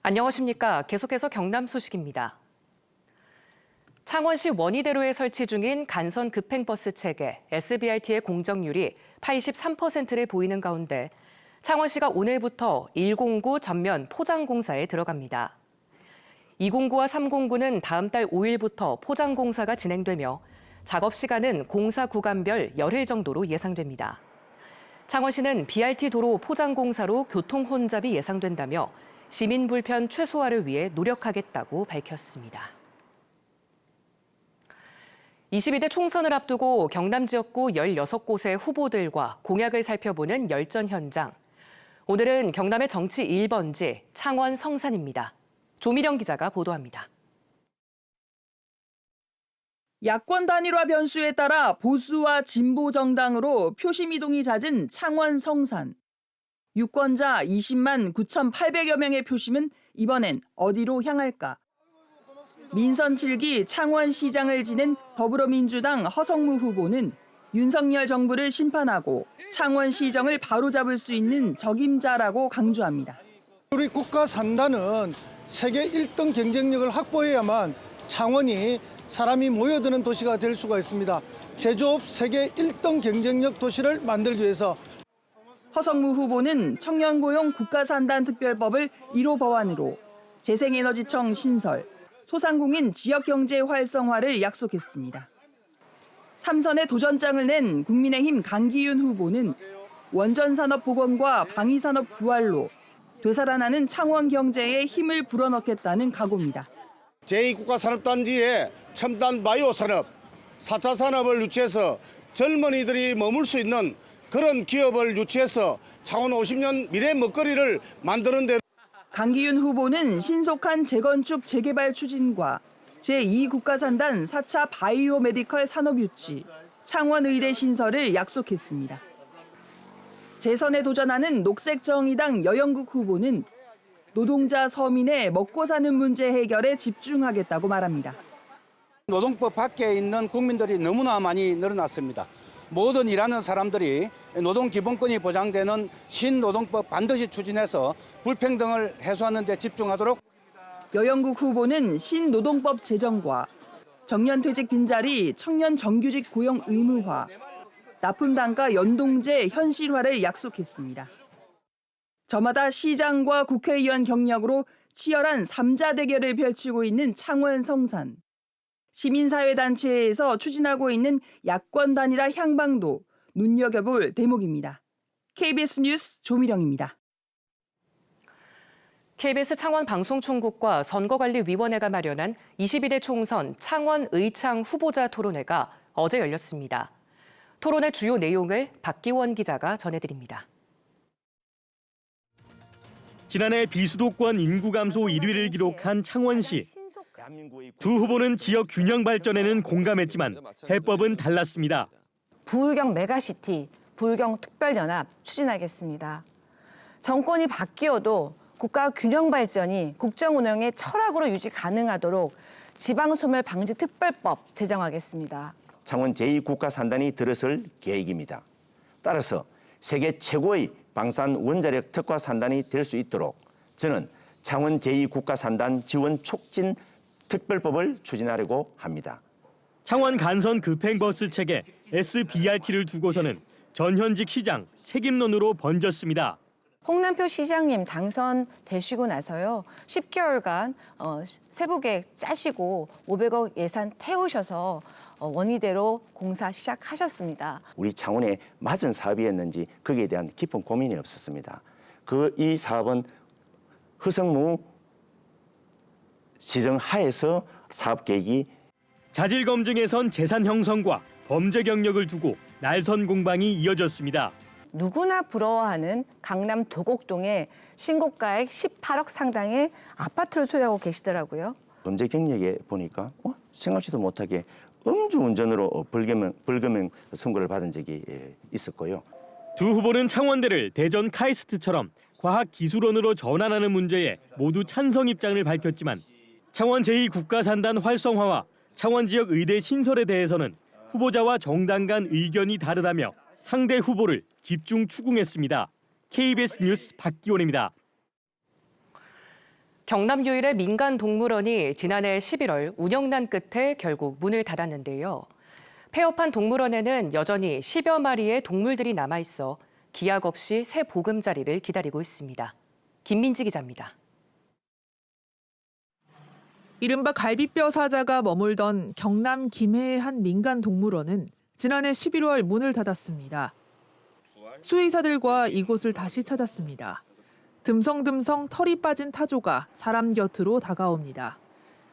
안녕하십니까. 계속해서 경남 소식입니다. 창원시 원희대로에 설치 중인 간선 급행버스 체계 SBRT의 공정률이 83%를 보이는 가운데 창원시가 오늘부터 109 전면 포장공사에 들어갑니다. 209와 309는 다음 달 5일부터 포장공사가 진행되며 작업 시간은 공사 구간별 열흘 정도로 예상됩니다. 창원시는 BRT 도로 포장공사로 교통 혼잡이 예상된다며 시민 불편 최소화를 위해 노력하겠다고 밝혔습니다. 22대 총선을 앞두고 경남 지역구 16곳의 후보들과 공약을 살펴보는 열전 현장. 오늘은 경남의 정치 1번지 창원 성산입니다. 조미령 기자가 보도합니다. 야권 단일화 변수에 따라 보수와 진보 정당으로 표심 이동이 잦은 창원 성산. 유권자 20만 9,800여 명의 표심은 이번엔 어디로 향할까? 민선 7기 창원시장을 지낸 더불어민주당 허성무 후보는 윤석열 정부를 심판하고 창원시정을 바로잡을 수 있는 적임자라고 강조합니다. 우리 국가 산다는 세계 1등 경쟁력을 확보해야만 창원이 사람이 모여드는 도시가 될 수가 있습니다. 제조업 세계 1등 경쟁력 도시를 만들기 위해서 허성무 후보는 청년고용 국가산단특별법을 1호 법안으로 재생에너지청 신설, 소상공인 지역경제 활성화를 약속했습니다. 3선에 도전장을 낸 국민의힘 강기윤 후보는 원전산업 복원과 방위산업 부활로 되살아나는 창원 경제에 힘을 불어넣겠다는 각오입니다. 제2국가산업단지에 첨단 바이오 산업, 4차 산업을 유치해서 젊은이들이 머물 수 있는 그런 기업을 유치해서 창원 50년 미래 먹거리를 만드는 데 강기윤 후보는 신속한 재건축 재개발 추진과 제2국가산단 4차 바이오 메디컬 산업 유치, 창원의대 신설을 약속했습니다. 재선에 도전하는 녹색정의당 여영국 후보는 노동자 서민의 먹고 사는 문제 해결에 집중하겠다고 말합니다. 노동법 밖에 있는 국민들이 너무나 많이 늘어났습니다. 모든 일하는 사람들이 노동기본권이 보장되는 신노동법 반드시 추진해서 불평등을 해소하는 데 집중하도록. 여영국 후보는 신노동법 제정과 정년퇴직 빈자리 청년 정규직 고용 의무화, 납품단가 연동제 현실화를 약속했습니다. 저마다 시장과 국회의원 경력으로 치열한 3자 대결을 펼치고 있는 창원 성산. 시민사회단체에서 추진하고 있는 야권 단일화 향방도 눈여겨볼 대목입니다. KBS 뉴스 조미령입니다. KBS 창원 방송총국과 선거관리위원회가 마련한 22대 총선 창원 의창 후보자 토론회가 어제 열렸습니다. 토론의 주요 내용을 박기원 기자가 전해드립니다. 지난해 비수도권 인구 감소 1위를 기록한 창원시. 두 후보는 지역 균형 발전에는 공감했지만 해법은 달랐습니다. 부울경 메가시티, 부울경 특별연합 추진하겠습니다. 정권이 바뀌어도 국가 균형 발전이 국정 운영의 철학으로 유지 가능하도록 지방소멸 방지 특별법 제정하겠습니다. 창원 제2국가산단이 들어설 계획입니다. 따라서 세계 최고의 방산 원자력 특화 산단이 될 수 있도록 저는 창원 제2국가산단 지원 촉진 특별법을 추진하려고 합니다. 창원 간선 급행버스 체계 SBRT를 두고서는 전현직 시장 책임론으로 번졌습니다. 홍남표 시장님 당선되시고 나서요. 10개월간 세부계획 짜시고 500억 예산 태우셔서 원희대로 공사 시작하셨습니다. 우리 창원에 맞은 사업이었는지 거기에 대한 깊은 고민이 없었습니다. 이 사업은 허성무 시정 하에서 사업 계획이 자질 검증에선 재산 형성과 범죄 경력을 두고 날선 공방이 이어졌습니다. 누구나 부러워하는 강남 도곡동에 신고가액 18억 상당의 아파트를 소유하고 계시더라고요. 범죄 경력에 보니까 생각지도 못하게 음주운전으로 벌금형 선고를 받은 적이 있었고요. 두 후보는 창원대를 대전 카이스트처럼 과학기술원으로 전환하는 문제에 모두 찬성 입장을 밝혔지만 창원 제2국가산단 활성화와 창원 지역 의대 신설에 대해서는 후보자와 정당 간 의견이 다르다며 상대 후보를 집중 추궁했습니다. KBS 뉴스 박기원입니다. 경남 유일의 민간 동물원이 지난해 11월 운영난 끝에 결국 문을 닫았는데요. 폐업한 동물원에는 여전히 10여 마리의 동물들이 남아있어 기약 없이 새 보금자리를 기다리고 있습니다. 김민지 기자입니다. 이른바 갈비뼈 사자가 머물던 경남 김해의 한 민간 동물원은 지난해 11월 문을 닫았습니다. 수의사들과 이곳을 다시 찾았습니다. 듬성듬성 털이 빠진 타조가 사람 곁으로 다가옵니다.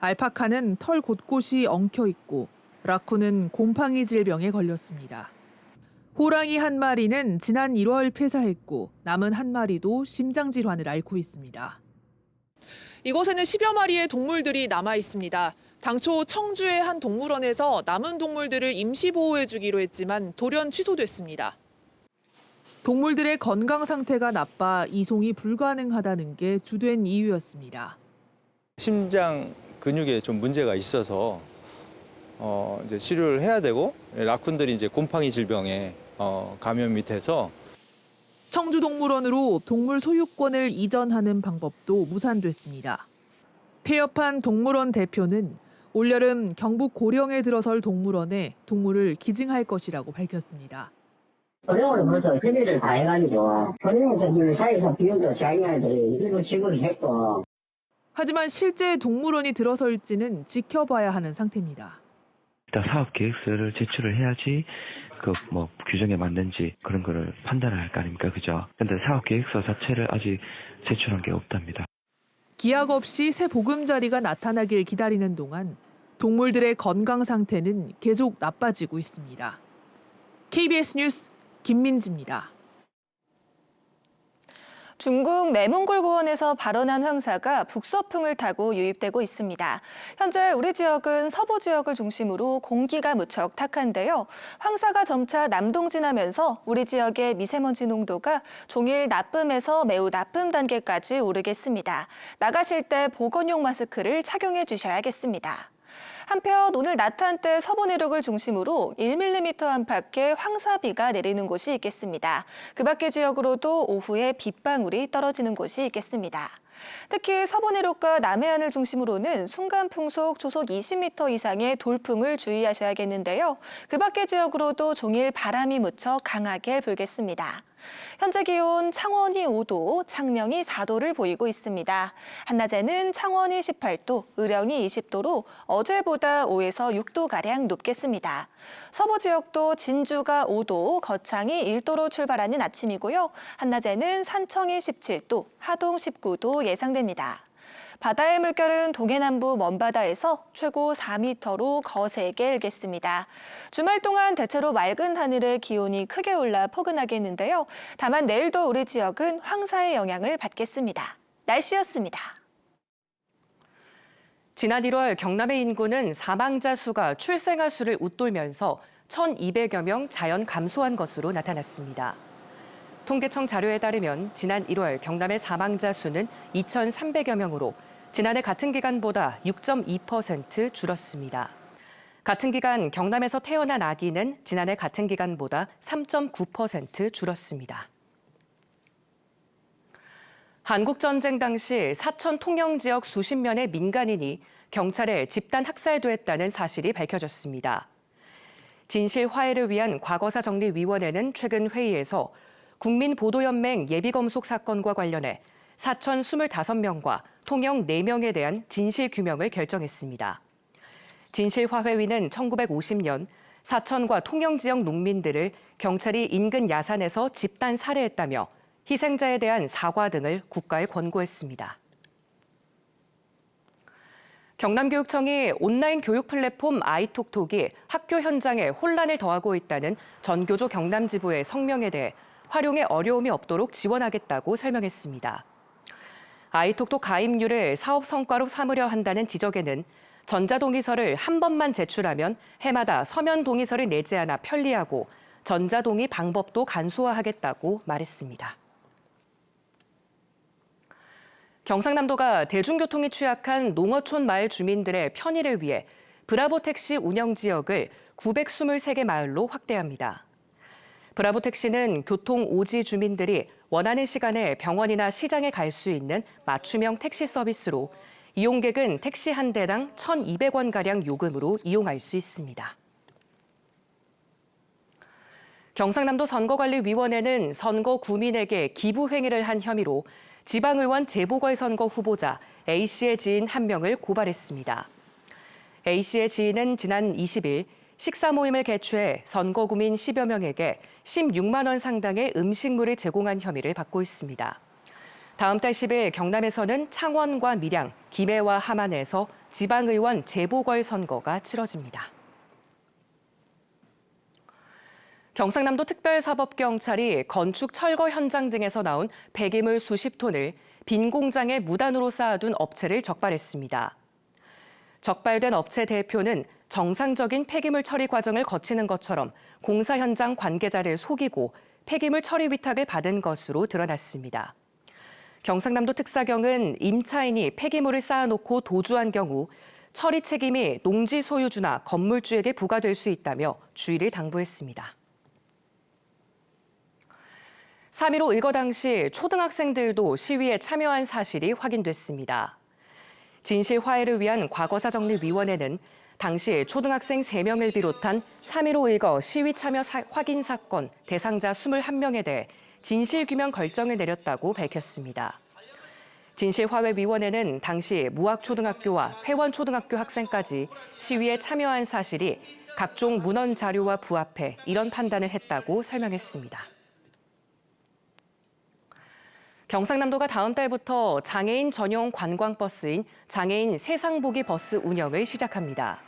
알파카는 털 곳곳이 엉켜 있고 라쿤은 곰팡이 질병에 걸렸습니다. 호랑이 한 마리는 지난 1월 폐사했고 남은 한 마리도 심장 질환을 앓고 있습니다. 이곳에는 10여 마리의 동물들이 남아 있습니다. 당초 청주의 한 동물원에서 남은 동물들을 임시 보호해 주기로 했지만 돌연 취소됐습니다. 동물들의 건강 상태가 나빠 이송이 불가능하다는 게 주된 이유였습니다. 심장 근육에 좀 문제가 있어서 이제 치료를 해야 되고 라쿤들이 이제 곰팡이 질병에 감염이 돼서 청주동물원으로 동물 소유권을 이전하는 방법도 무산됐습니다. 폐업한 동물원 대표는 올여름 경북 고령에 들어설 동물원에 동물을 기증할 것이라고 밝혔습니다. 고령으로 벌써 협의를 다 해가지고 고령에서 지금 사회에서 비용도 자기네들이 일부 지급을 했고. 하지만 실제 동물원이 들어설지는 지켜봐야 하는 상태입니다. 일단 사업 계획서를 제출을 해야지 규정에 맞는지 그런 거를 판단을 할 거 아닙니까, 그죠? 근데 사업 계획서 자체를 아직 제출한 게 없답니다. 기약 없이 새 보금자리가 나타나길 기다리는 동안 동물들의 건강 상태는 계속 나빠지고 있습니다. KBS 뉴스 김민지입니다. 중국 내몽골고원에서 발원한 황사가 북서풍을 타고 유입되고 있습니다. 현재 우리 지역은 서부 지역을 중심으로 공기가 무척 탁한데요. 황사가 점차 남동진하면서 우리 지역의 미세먼지 농도가 종일 나쁨에서 매우 나쁨 단계까지 오르겠습니다. 나가실 때 보건용 마스크를 착용해 주셔야겠습니다. 한편 오늘 낮 한때 서부 내륙을 중심으로 1mm 안팎의 황사비가 내리는 곳이 있겠습니다. 그 밖의 지역으로도 오후에 빗방울이 떨어지는 곳이 있겠습니다. 특히 서부 내륙과 남해안을 중심으로는 순간 풍속 초속 20m 이상의 돌풍을 주의하셔야겠는데요. 그 밖의 지역으로도 종일 바람이 무척 강하게 불겠습니다. 현재 기온 창원이 5도, 창녕이 4도를 보이고 있습니다. 한낮에는 창원이 18도, 의령이 20도로 어제보다 5에서 6도가량 높겠습니다. 서부 지역도 진주가 5도, 거창이 1도로 출발하는 아침이고요. 한낮에는 산청이 17도, 하동 19도 예상됩니다. 바다의 물결은 동해남부 먼바다에서 최고 4m로 거세게 일겠습니다. 주말 동안 대체로 맑은 하늘에 기온이 크게 올라 포근하겠는데요. 다만 내일도 우리 지역은 황사의 영향을 받겠습니다. 날씨였습니다. 지난 1월 경남의 인구는 사망자 수가 출생아 수를 웃돌면서 1,200여 명 자연 감소한 것으로 나타났습니다. 통계청 자료에 따르면 지난 1월 경남의 사망자 수는 2,300여 명으로 지난해 같은 기간보다 6.2% 줄었습니다. 같은 기간 경남에서 태어난 아기는 지난해 같은 기간보다 3.9% 줄었습니다. 한국전쟁 당시 사천 통영 지역 수십 명의 민간인이 경찰에 집단 학살됐다는 사실이 밝혀졌습니다. 진실 화해를 위한 과거사정리위원회는 최근 회의에서 국민보도연맹 예비검속 사건과 관련해 사천 25명과 통영 4명에 대한 진실규명을 결정했습니다. 진실화해위는 1950년 사천과 통영 지역 농민들을 경찰이 인근 야산에서 집단 살해했다며 희생자에 대한 사과 등을 국가에 권고했습니다. 경남교육청이 온라인 교육 플랫폼 아이톡톡이 학교 현장에 혼란을 더하고 있다는 전교조 경남지부의 성명에 대해 활용에 어려움이 없도록 지원하겠다고 설명했습니다. 아이톡톡 가입률을 사업 성과로 삼으려 한다는 지적에는 전자동의서를 한 번만 제출하면 해마다 서면 동의서를 내지 않아 편리하고 전자동의 방법도 간소화하겠다고 말했습니다. 경상남도가 대중교통이 취약한 농어촌 마을 주민들의 편의를 위해 브라보 택시 운영 지역을 923개 마을로 확대합니다. 브라보 택시는 교통 오지 주민들이 원하는 시간에 병원이나 시장에 갈 수 있는 맞춤형 택시 서비스로 이용객은 택시 한 대당 1,200원가량 요금으로 이용할 수 있습니다. 경상남도 선거관리위원회는 선거 구민에게 기부 행위를 한 혐의로 지방의원 재보궐선거 후보자 A씨의 지인 1명을 고발했습니다. A씨의 지인은 지난 20일 식사 모임을 개최해 선거구민 10여 명에게 16만 원 상당의 음식물을 제공한 혐의를 받고 있습니다. 다음 달 10일 경남에서는 창원과 밀양, 김해와 함안에서 지방의원 재보궐선거가 치러집니다. 경상남도 특별사법경찰이 건축 철거 현장 등에서 나온 폐기물 수십 톤을 빈 공장에 무단으로 쌓아둔 업체를 적발했습니다. 적발된 업체 대표는 정상적인 폐기물 처리 과정을 거치는 것처럼 공사 현장 관계자를 속이고 폐기물 처리 위탁을 받은 것으로 드러났습니다. 경상남도 특사경은 임차인이 폐기물을 쌓아놓고 도주한 경우 처리 책임이 농지 소유주나 건물주에게 부과될 수 있다며 주의를 당부했습니다. 3.15 의거 당시 초등학생들도 시위에 참여한 사실이 확인됐습니다. 진실 화해를 위한 과거사정리위원회는 당시 초등학생 3명을 비롯한 3.15 의거 시위 참여 확인 사건 대상자 21명에 대해 진실규명 결정을 내렸다고 밝혔습니다. 진실화해위원회는 당시 무학초등학교와 회원초등학교 학생까지 시위에 참여한 사실이 각종 문헌 자료와 부합해 이런 판단을 했다고 설명했습니다. 경상남도가 다음 달부터 장애인 전용 관광버스인 장애인 세상보기 버스 운영을 시작합니다.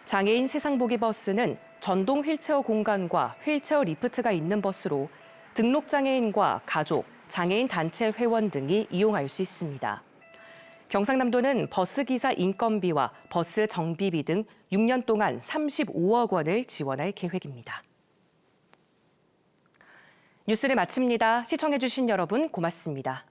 장애인 세상보기 버스는 전동 휠체어 공간과 휠체어 리프트가 있는 버스로 등록장애인과 가족, 장애인 단체 회원 등이 이용할 수 있습니다. 경상남도는 버스기사 인건비와 버스 정비비 등 6년 동안 35억 원을 지원할 계획입니다. 뉴스를 마칩니다. 시청해주신 여러분 고맙습니다.